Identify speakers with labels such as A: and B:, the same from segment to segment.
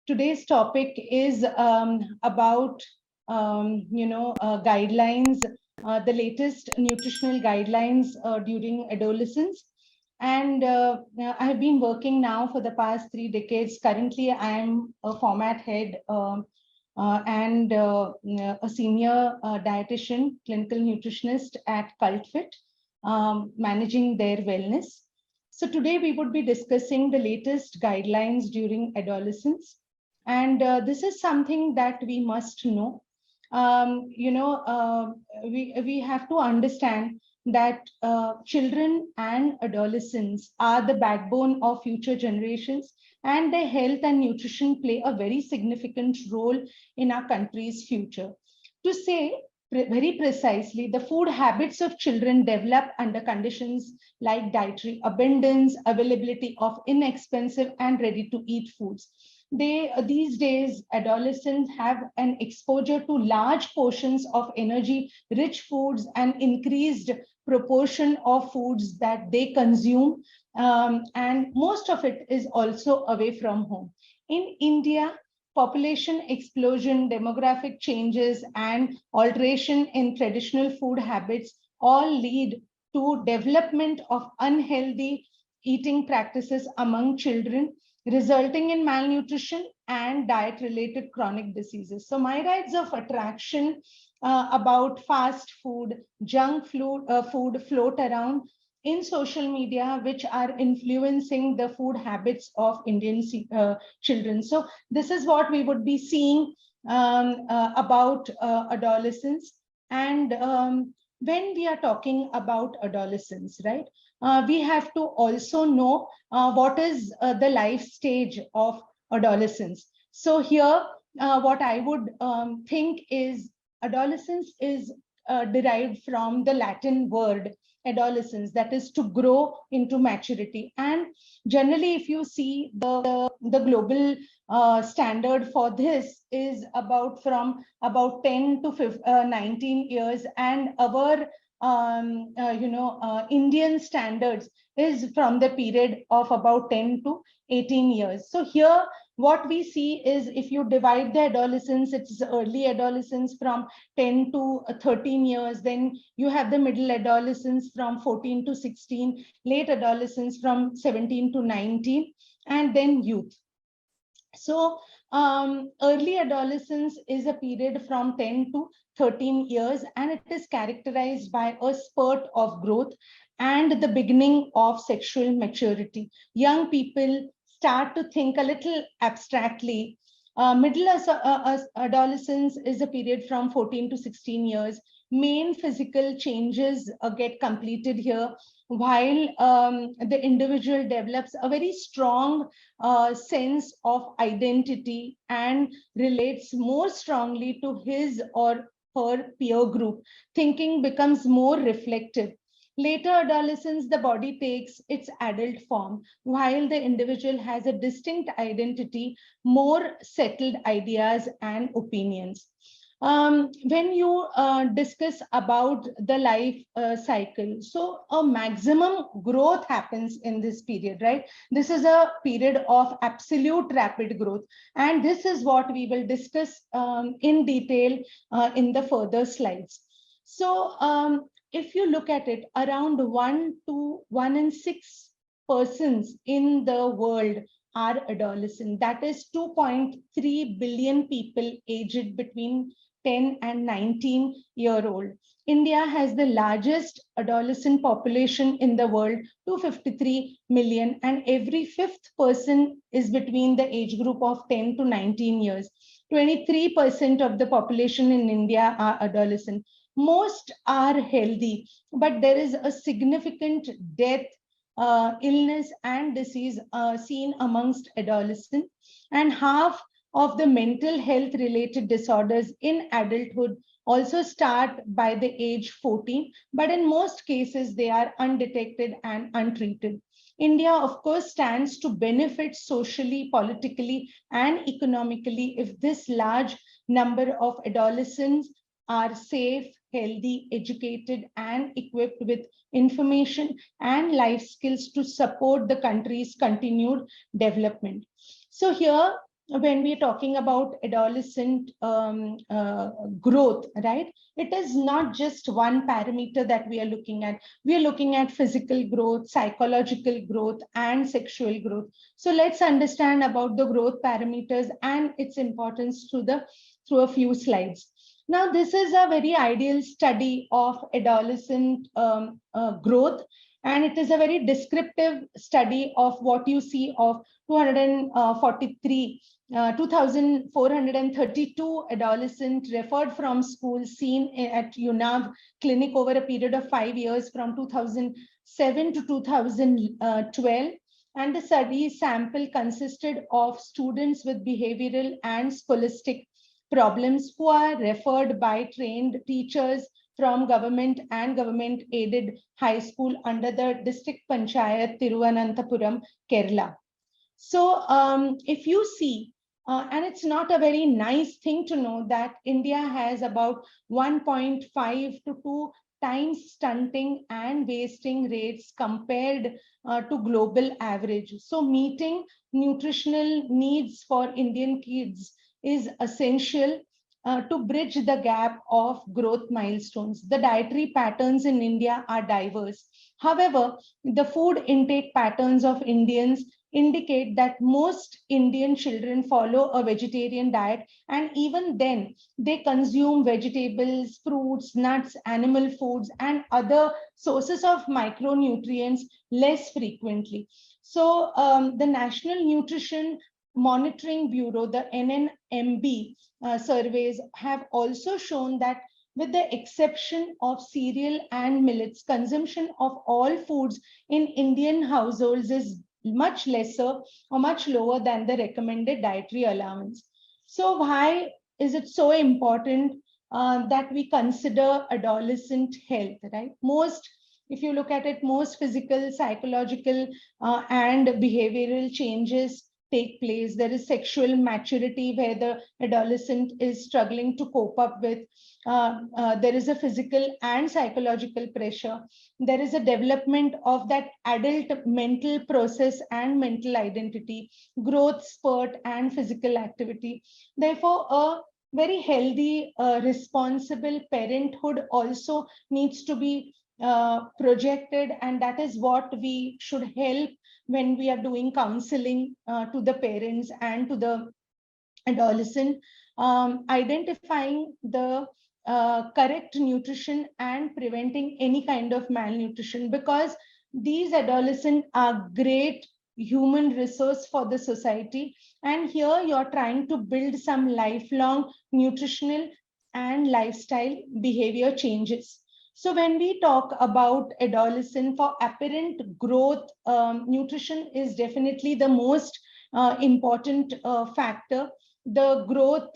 A: Today's topic is about guidelines, the latest nutritional guidelines during adolescence. And I have been working now for the past 3 decades. Currently, I am a format head and a senior dietitian, clinical nutritionist at CultFit, managing their wellness. So today we would be discussing the latest guidelines during adolescence. And this is something that we must know. We have to understand that children and adolescents are the backbone of future generations, and their health and nutrition play a very significant role in our country's future. To say very precisely, the food habits of children develop under conditions like dietary abundance, availability of inexpensive and ready-to-eat foods. These days, adolescents have an exposure to large portions of energy-rich foods and increased proportion of foods that they consume, and most of it is also away from home. In India, population explosion, demographic changes, and alteration in traditional food habits all lead to development of unhealthy eating practices among children, resulting in malnutrition and diet-related chronic diseases. So myriads of attraction about fast food, junk food float around in social media, which are influencing the food habits of Indian children. So this is what we would be seeing about adolescence. And when we are talking about adolescence, right, we have to also know what is the life stage of adolescence. So here, what I would think is adolescence is derived from the Latin word adolescence, that is to grow into maturity. And generally, if you see the global standard for this is from about 10 to 19 years, and our Indian standards is from the period of about 10 to 18 years. So here, what we see is if you divide the adolescence, it's early adolescence from 10 to 13 years, then you have the middle adolescence from 14 to 16, late adolescence from 17 to 19, and then youth. So early adolescence is a period from 10 to 13 years, and it is characterized by a spurt of growth and the beginning of sexual maturity. Young people start to think a little abstractly. Middle adolescence is a period from 14 to 16 years. Main physical changes get completed here, while the individual develops a very strong sense of identity and relates more strongly to his or her peer group. Thinking becomes more reflective. Later adolescence, the body takes its adult form, while the individual has a distinct identity, more settled ideas and opinions. When you discuss about the life cycle, so a maximum growth happens in this period, right? This is a period of absolute rapid growth, and this is what we will discuss in detail in the further slides. So if you look at it, around 1 in 6 persons in the world are adolescent. That is 2.3 billion people aged between 10 and 19-year-old. India has the largest adolescent population in the world, 253 million, and every fifth person is between the age group of 10 to 19 years. 23% of the population in India are adolescent. Most are healthy, but there is a significant death, illness, and disease seen amongst adolescents, and half of the mental health related disorders in adulthood also start by the age 14, but in most cases they are undetected and untreated. India, of course, stands to benefit socially, politically, and economically if this large number of adolescents are safe, healthy, educated, and equipped with information and life skills to support the country's continued development. So here, when we're talking about adolescent growth, right? It is not just one parameter that we are looking at. We are looking at physical growth, psychological growth, and sexual growth. So let's understand about the growth parameters and its importance through a few slides. Now, this is a very ideal study of adolescent growth, and it is a very descriptive study of what you see of 243 2,432 adolescents referred from school seen at UNAV clinic over a period of 5 years from 2007 to 2012. And the study sample consisted of students with behavioral and scholastic problems who are referred by trained teachers from government and government aided high school under the district panchayat Tiruvananthapuram, Kerala. So if you see, and it's not a very nice thing to know that India has about 1.5 to 2 times stunting and wasting rates compared to global average. So meeting nutritional needs for Indian kids is essential to bridge the gap of growth milestones. The dietary patterns in India are diverse. However, the food intake patterns of Indians indicate that most Indian children follow a vegetarian diet, and even then, they consume vegetables, fruits, nuts, animal foods, and other sources of micronutrients less frequently. So, the National Nutrition Monitoring Bureau, the NNMB, surveys have also shown that with the exception of cereal and millets, consumption of all foods in Indian households is much lesser or much lower than the recommended dietary allowance. So why is it so important that we consider adolescent health, right? Most, if you look at it, most physical, psychological, and behavioral changes take place. There is sexual maturity where the adolescent is struggling to cope up with. There is a physical and psychological pressure. There is a development of that adult mental process and mental identity, growth spurt, and physical activity. Therefore, a very healthy, responsible parenthood also needs to be projected, and that is what we should help when we are doing counseling to the parents and to the adolescent, identifying the correct nutrition and preventing any kind of malnutrition, because these adolescents are great human resource for the society, and here you're trying to build some lifelong nutritional and lifestyle behavior changes. So when we talk about adolescent for apparent growth, nutrition is definitely the most important factor. The growth,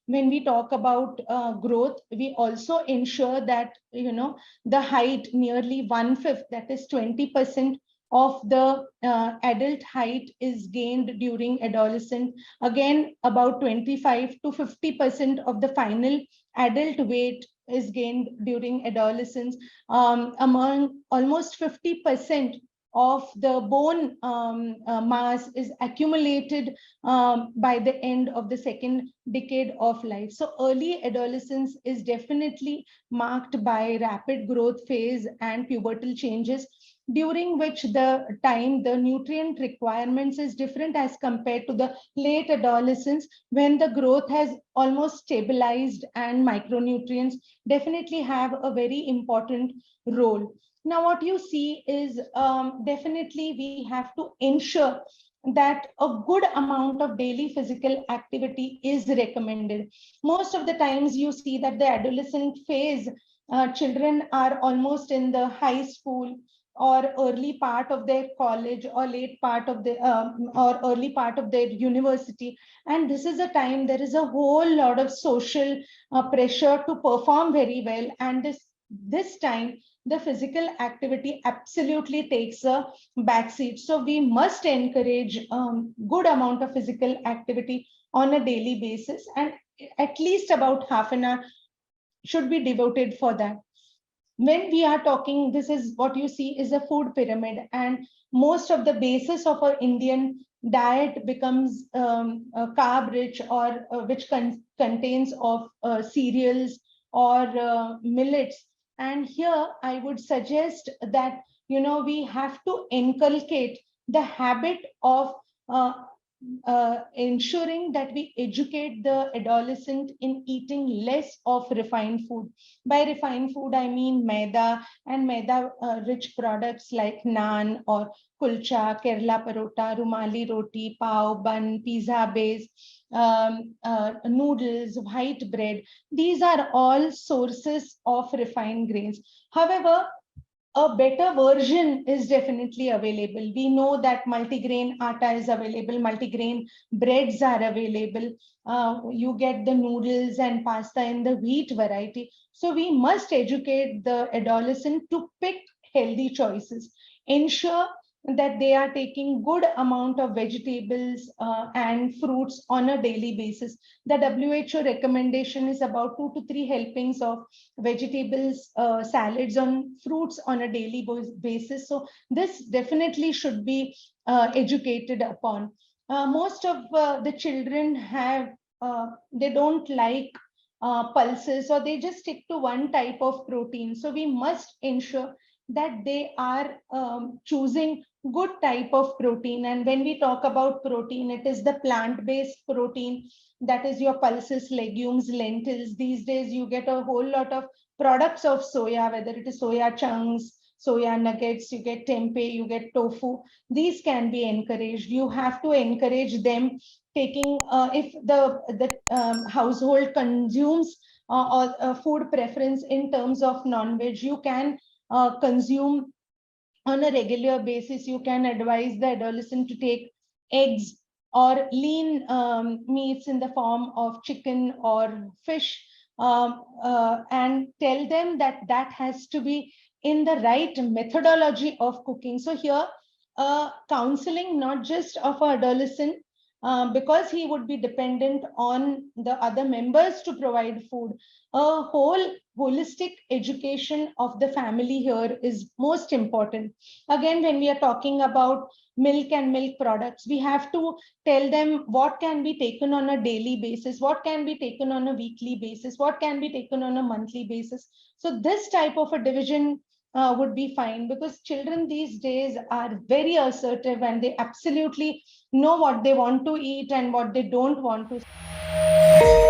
A: when we talk about growth, we also ensure that, you know, the height, nearly 1/5, that is 20% of the adult height is gained during adolescence. Again, about 25 to 50% of the final adult weight is gained during adolescence. Among almost 50% of the bone mass is accumulated by the end of the second decade of life. So early adolescence is definitely marked by rapid growth phase and pubertal changes, during which the time the nutrient requirements is different as compared to the late adolescence, when the growth has almost stabilized and micronutrients definitely have a very important role. Now, what you see is definitely we have to ensure that a good amount of daily physical activity is recommended. Most of the times you see that the adolescent phase, children are almost in the high school or early part of their college or late part of the or early part of their university, and this is a time there is a whole lot of social pressure to perform very well, and this time the physical activity absolutely takes a backseat. So we must encourage good amount of physical activity on a daily basis, and at least about half an hour should be devoted for that. When we are talking, this is what you see is a food pyramid, and most of the basis of our Indian diet becomes carb rich, or which contains of cereals or millets. And here I would suggest that, we have to inculcate the habit of uh, ensuring that we educate the adolescent in eating less of refined food. By refined food, I mean maida and maida rich products like naan or kulcha, Kerala parota, Rumali roti, pav, bun, pizza base, noodles, white bread. These are all sources of refined grains. However, a better version is definitely available. We know that multigrain atta is available, multigrain breads are available. You get the noodles and pasta in the wheat variety. So we must educate the adolescent to pick healthy choices. Ensure that they are taking good amount of vegetables and fruits on a daily basis. The WHO recommendation is about 2 to 3 helpings of vegetables, salads, on fruits on a daily basis. So this definitely should be educated upon. Most of the children they don't like pulses, or they just stick to one type of protein. So we must ensure that they are choosing good type of protein. And when we talk about protein, it is the plant-based protein, that is your pulses, legumes, lentils. These days you get a whole lot of products of soya, whether it is soya chunks, soya nuggets, you get tempeh, you get tofu. These can be encouraged. You have to encourage them taking, if the household consumes or food preference in terms of non-veg, you can consume on a regular basis. You can advise the adolescent to take eggs or lean meats in the form of chicken or fish, and tell them that that has to be in the right methodology of cooking. So here, counseling not just of our adolescent, because he would be dependent on the other members to provide food. A whole holistic education of the family here is most important. Again, when we are talking about milk and milk products, we have to tell them what can be taken on a daily basis, what can be taken on a weekly basis, what can be taken on a monthly basis. So this type of a division would be fine, because children these days are very assertive and they absolutely know what they want to eat and what they don't want to.